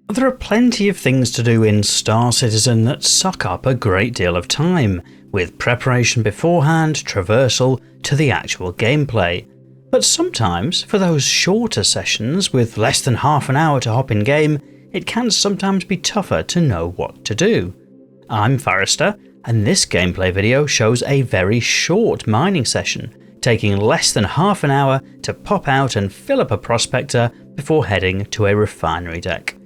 There are plenty of things to do in Star Citizen that suck up a great deal of time, with preparation beforehand, traversal, to the actual gameplay. But sometimes, for those shorter sessions with less than half an hour to hop in game, it can sometimes be tougher to know what to do. I'm Forrester, and this gameplay video shows a very short mining session, taking less than half an hour to pop out and fill up a prospector before heading to a refinery deck.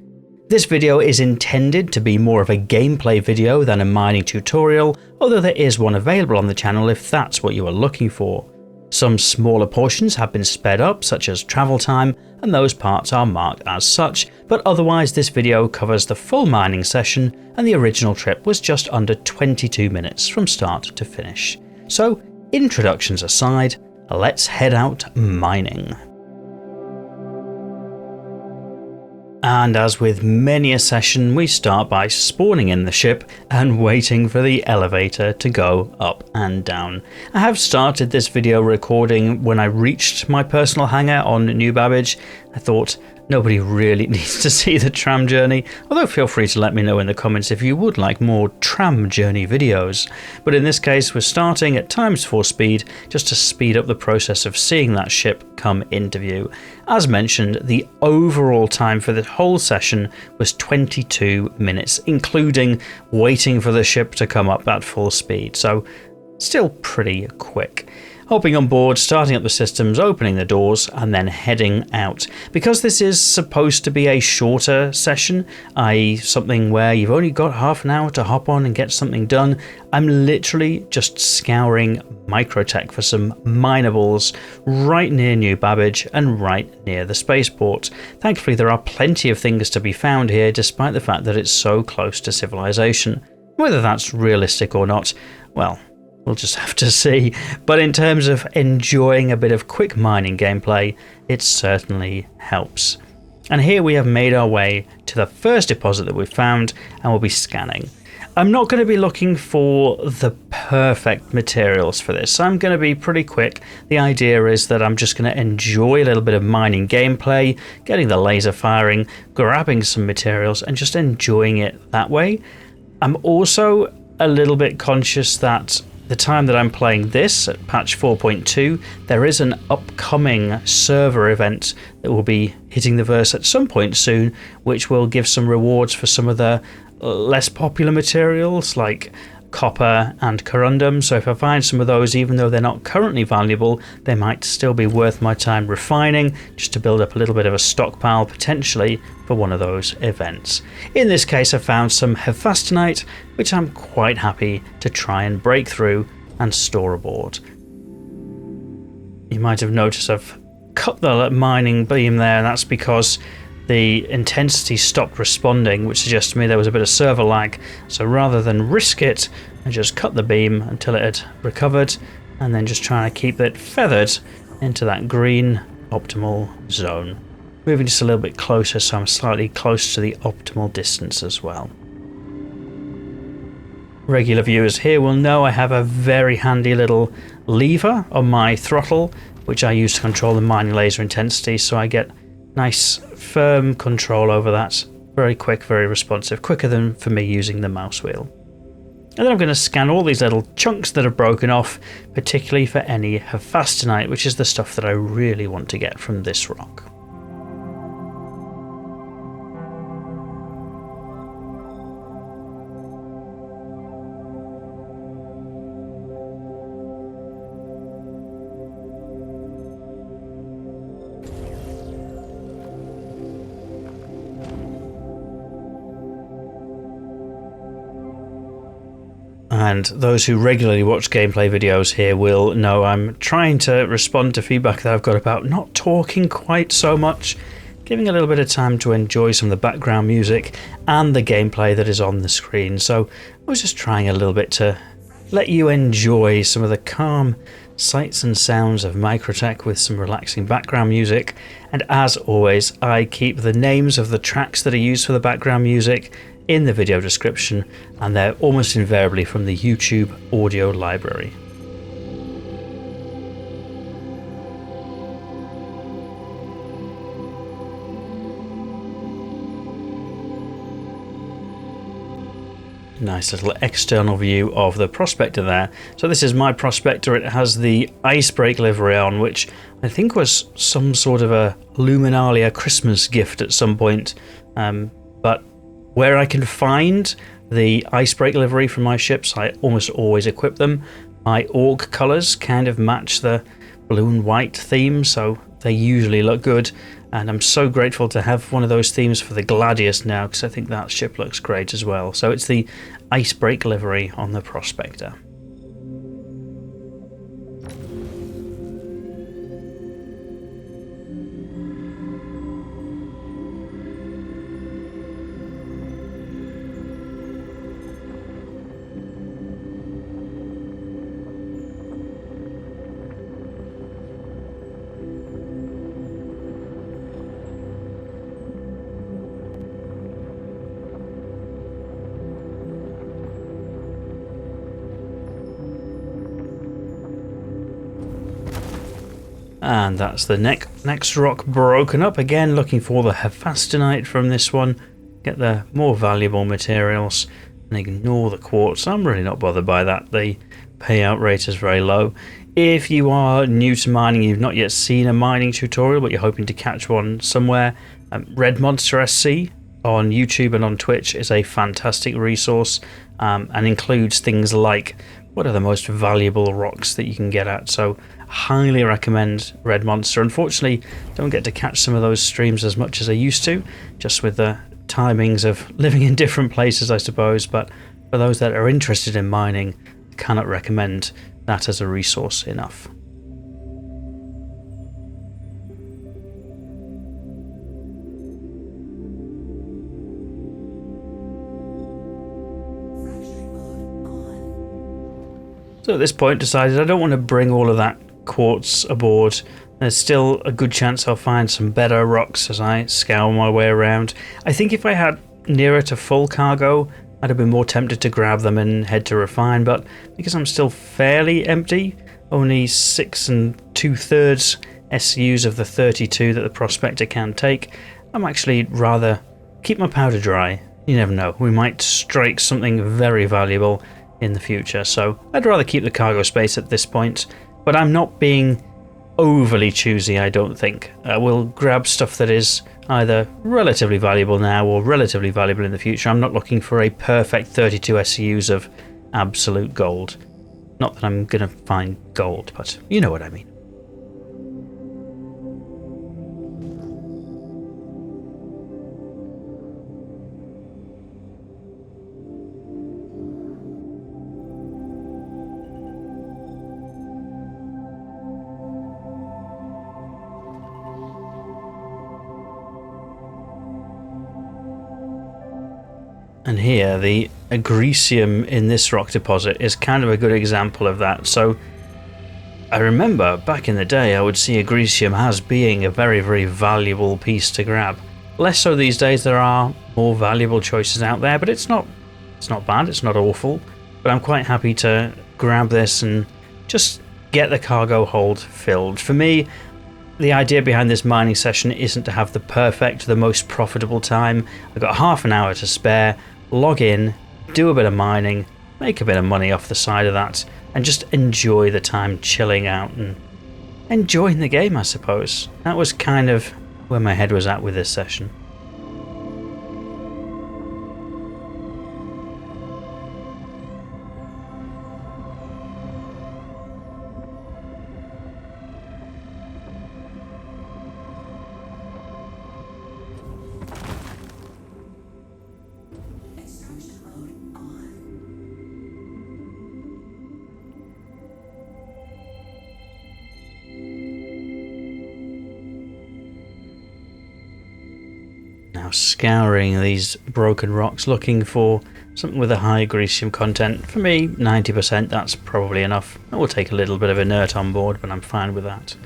This video is intended to be more of a gameplay video than a mining tutorial, although there is one available on the channel if that's what you are looking for. Some smaller portions have been sped up, such as travel time, and those parts are marked as such, but otherwise this video covers the full mining session, and the original trip was just under 22 minutes from start to finish. So, introductions aside, let's head out mining. And as with many a session, we start by spawning in the ship and waiting for the elevator to go up and down. I have started this video recording when I reached my personal hangar on New Babbage. I thought nobody really needs to see the tram journey, although feel free to let me know in the comments if you would like more tram journey videos. But in this case, we're starting at ×4 speed just to speed up the process of seeing that ship come into view. As mentioned, the overall time for the whole session was 22 minutes, including waiting for the ship to come up at full speed, so still pretty quick. Hopping on board, starting up the systems, opening the doors, and then heading out. Because this is supposed to be a shorter session, i.e. something where you've only got half an hour to hop on and get something done, I'm literally just scouring Microtech for some minables right near New Babbage and right near the spaceport. Thankfully there are plenty of things to be found here despite the fact that it's so close to civilization. Whether that's realistic or not, well, we'll just have to see, but in terms of enjoying a bit of quick mining gameplay, it certainly helps. And here we have made our way to the first deposit that we've found and we'll be scanning. I'm not going to be looking for the perfect materials for this, I'm going to be pretty quick. The idea is that I'm just going to enjoy a little bit of mining gameplay, getting the laser firing, grabbing some materials and just enjoying it that way. I'm also a little bit conscious that the time that I'm playing this, at patch 4.2, there is an upcoming server event that will be hitting the verse at some point soon, which will give some rewards for some of the less popular materials like copper and corundum. So if I find some of those, even though they're not currently valuable, they might still be worth my time refining just to build up a little bit of a stockpile potentially for one of those events. In this case I found some hephaestonite, which I'm quite happy to try and break through and store aboard. You might have noticed I've cut the mining beam there, and that's because the intensity stopped responding, which suggests to me there was a bit of server lag. So rather than risk it, I just cut the beam until it had recovered and then just trying to keep it feathered into that green optimal zone. Moving just a little bit closer so I'm slightly close to the optimal distance as well. Regular viewers here will know I have a very handy little lever on my throttle which I use to control the mining laser intensity, so I get nice firm control over that. Very quick, very responsive, quicker than for me using the mouse wheel. And then I'm going to scan all these little chunks that are broken off, particularly for any hephaestonite, which is the stuff that I really want to get from this rock. And those who regularly watch gameplay videos here will know I'm trying to respond to feedback that I've got about not talking quite so much, giving a little bit of time to enjoy some of the background music and the gameplay that is on the screen. So I was just trying a little bit to let you enjoy some of the calm sights and sounds of Microtech with some relaxing background music. And as always, I keep the names of the tracks that are used for the background music in the video description, and they're almost invariably from the YouTube audio library. Nice little external view of the Prospector there. So this is my Prospector. It has the Icebreak livery on, which I think was some sort of a Luminalia Christmas gift at some point. But where I can find the Icebreak livery from my ships, I almost always equip them. My orc colours kind of match the blue and white theme, so they usually look good. And I'm so grateful to have one of those themes for the Gladius now, because I think that ship looks great as well. So it's the Icebreak livery on the Prospector. And that's the next rock broken up. Again, looking for the Hephaestonite from this one. Get the more valuable materials and ignore the quartz. I'm really not bothered by that. The payout rate is very low. If you are new to mining, you've not yet seen a mining tutorial, but you're hoping to catch one somewhere, Red Monster SC on YouTube and on Twitch is a fantastic resource, and includes things like what are the most valuable rocks that you can get at. So highly recommend Red Monster. Unfortunately, don't get to catch some of those streams as much as I used to, just with the timings of living in different places, I suppose. But for those that are interested in mining, I cannot recommend that as a resource enough. So at this point, decided I don't want to bring all of that quartz aboard. There's still a good chance I'll find some better rocks as I scour my way around. I think if I had nearer to full cargo, I'd have been more tempted to grab them and head to refine, but because I'm still fairly empty, only 6 2/3 SUs of the 32 that the Prospector can take, I'm actually rather keep my powder dry. You never know, we might strike something very valuable in the future, so I'd rather keep the cargo space at this point. But I'm not being overly choosy, I don't think. We'll grab stuff that is either relatively valuable now or relatively valuable in the future. I'm not looking for a perfect 32 SCUs of absolute gold. Not that I'm going to find gold, but you know what I mean. And here, the agricium in this rock deposit is kind of a good example of that. So I remember back in the day I would see agricium as being a very, very valuable piece to grab. Less so these days, there are more valuable choices out there, but it's not bad, it's not awful. But I'm quite happy to grab this and just get the cargo hold filled. For me, the idea behind this mining session isn't to have the most profitable time. I've got half an hour to spare, log in, do a bit of mining, make a bit of money off the side of that, and just enjoy the time chilling out and enjoying the game, I suppose. That was kind of where my head was at with this session. Now scouring these broken rocks, looking for something with a high agricium content. For me, 90%, that's probably enough. I will take a little bit of inert on board, but I'm fine with that.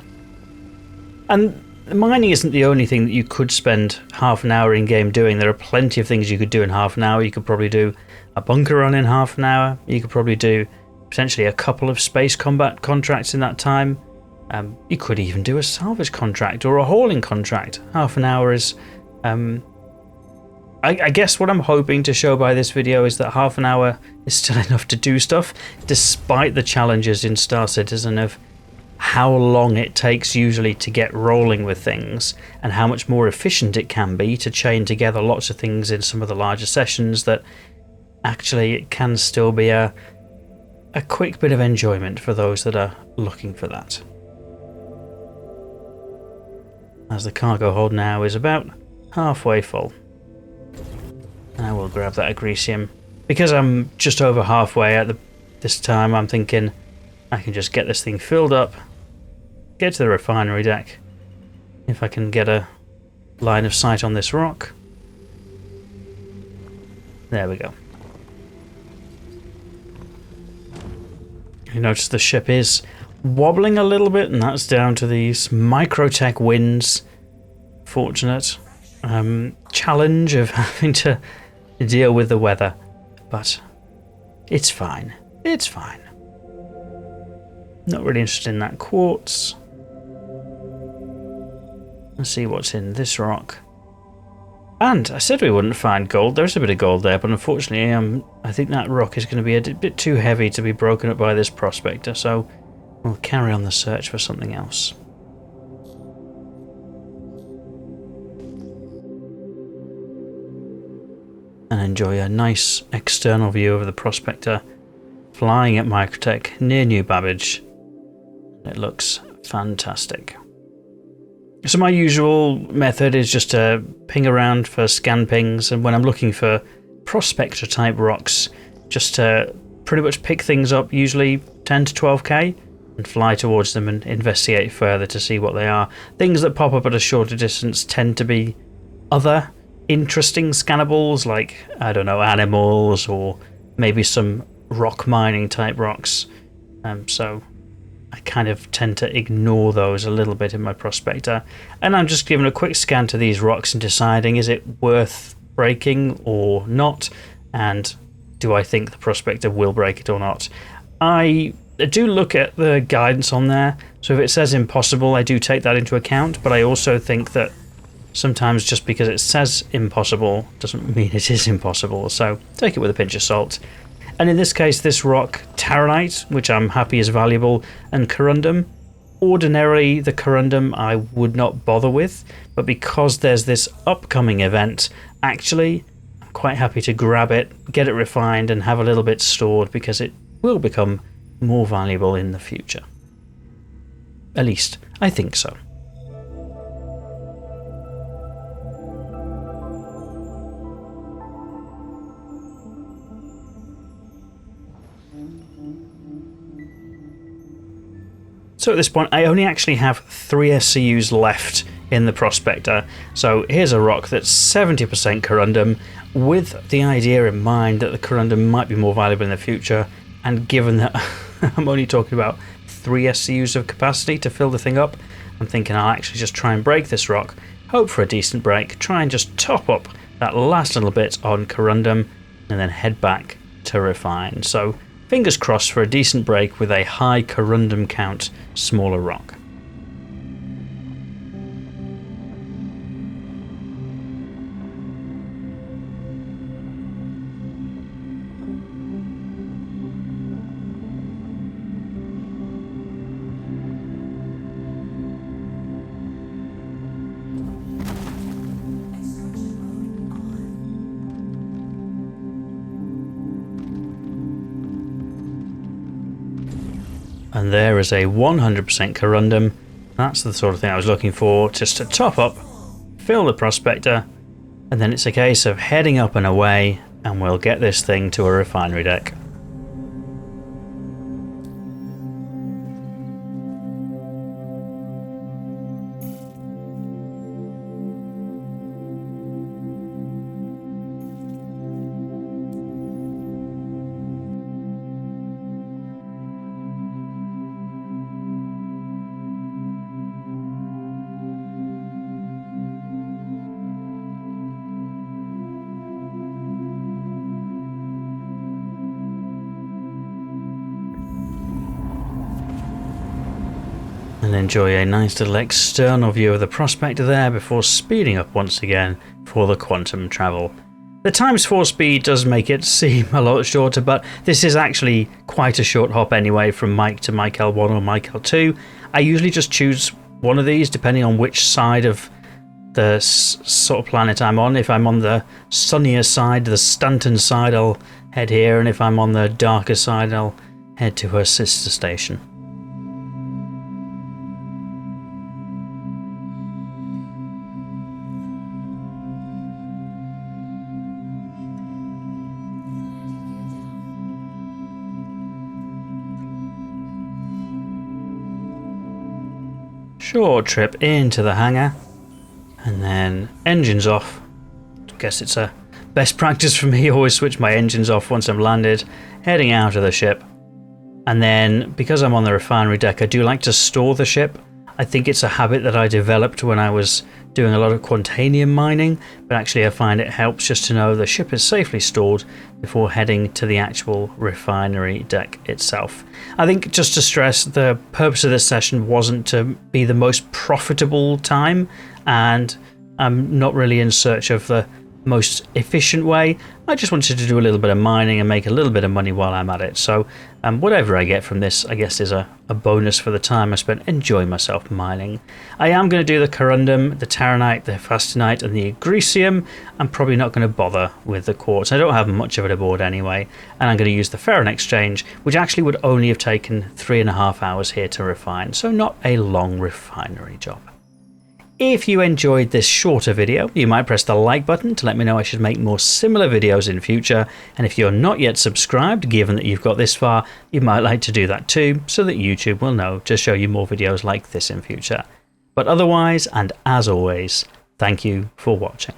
And mining isn't the only thing that you could spend half an hour in-game doing. There are plenty of things you could do in half an hour. You could probably do a bunker run in half an hour. You could probably do potentially a couple of space combat contracts in that time. You could even do a salvage contract or a hauling contract. Half an hour is... I guess what I'm hoping to show by this video is that half an hour is still enough to do stuff, despite the challenges in Star Citizen of how long it takes usually to get rolling with things, and how much more efficient it can be to chain together lots of things in some of the larger sessions, that actually it can still be a quick bit of enjoyment for those that are looking for that. As the cargo hold now is about halfway full. I will grab that agricium. Because I'm just over halfway at this time, I'm thinking I can just get this thing filled up, get to the refinery deck. If I can get a line of sight on this rock. There we go. You notice the ship is wobbling a little bit, and that's down to these microtech winds. Fortunate challenge of having to deal with the weather, but it's fine. It's fine. Not really interested in that quartz. Let's see what's in this rock. And I said we wouldn't find gold. There's a bit of gold there, but unfortunately, I think that rock is going to be a bit too heavy to be broken up by this prospector, so we'll carry on the search for something else. And enjoy a nice external view of the prospector flying at Microtech near New Babbage. It looks fantastic. So my usual method is just to ping around for scan pings, and when I'm looking for prospector type rocks, just to pretty much pick things up, usually 10 to 12k, and fly towards them and investigate further to see what they are. Things that pop up at a shorter distance tend to be other interesting scannables, like, I don't know, animals, or maybe some rock mining type rocks. So I kind of tend to ignore those a little bit in my prospector, and I'm just giving a quick scan to these rocks and deciding, is it worth breaking or not, and do I think the prospector will break it or not. I do look at the guidance on there, so if it says impossible, I do take that into account, but I also think that sometimes just because it says impossible doesn't mean it is impossible, so take it with a pinch of salt. And in this case, this rock, Taronite, which I'm happy is valuable, and Corundum. Ordinarily, the Corundum I would not bother with, but because there's this upcoming event, actually, I'm quite happy to grab it, get it refined, and have a little bit stored, because it will become more valuable in the future. At least, I think so. So at this point, I only actually have 3 SCUs left in the prospector. So here's a rock that's 70% corundum, with the idea in mind that the corundum might be more valuable in the future. And given that I'm only talking about 3 SCUs of capacity to fill the thing up, I'm thinking I'll actually just try and break this rock, hope for a decent break, try and just top up that last little bit on corundum, and then head back to refine. So fingers crossed for a decent break with a high corundum count smaller rock. And there is a 100% corundum. That's the sort of thing I was looking for, just to top up, fill the prospector, and then it's a case of heading up and away, and we'll get this thing to a refinery deck. And enjoy a nice little external view of the prospector there before speeding up once again for the quantum travel. The ×4 speed does make it seem a lot shorter, but this is actually quite a short hop anyway from Mike to Mike L1 or Mike L2. I usually just choose one of these depending on which side of the sort of planet I'm on. If I'm on the sunnier side, the Stanton side, I'll head here, and if I'm on the darker side, I'll head to her sister station. Short trip into the hangar, and then engines off. Guess it's a best practice for me, always switch my engines off once I'm landed, heading out of the ship. And then, because I'm on the refinery deck, I do like to store the ship. I think it's a habit that I developed when I was doing a lot of quantanium mining, but actually I find it helps just to know the ship is safely stored before heading to the actual refinery deck itself. I think, just to stress, the purpose of this session wasn't to be the most profitable time, and I'm not really in search of the most efficient way. I just wanted to do a little bit of mining and make a little bit of money while I'm at it. So whatever I get from this, I guess, is a bonus for the time I spent enjoying myself mining. I am going to do the corundum, the taranite, the fastenite, and the agricium. I'm probably not going to bother with the quartz. I don't have much of it aboard anyway, and I'm going to use the ferron exchange, which actually would only have taken 3.5 hours here to refine, so not a long refinery job. If you enjoyed this shorter video, you might press the like button to let me know I should make more similar videos in future, and if you're not yet subscribed, given that you've got this far, you might like to do that too, so that YouTube will know to show you more videos like this in future. But otherwise, and as always, thank you for watching.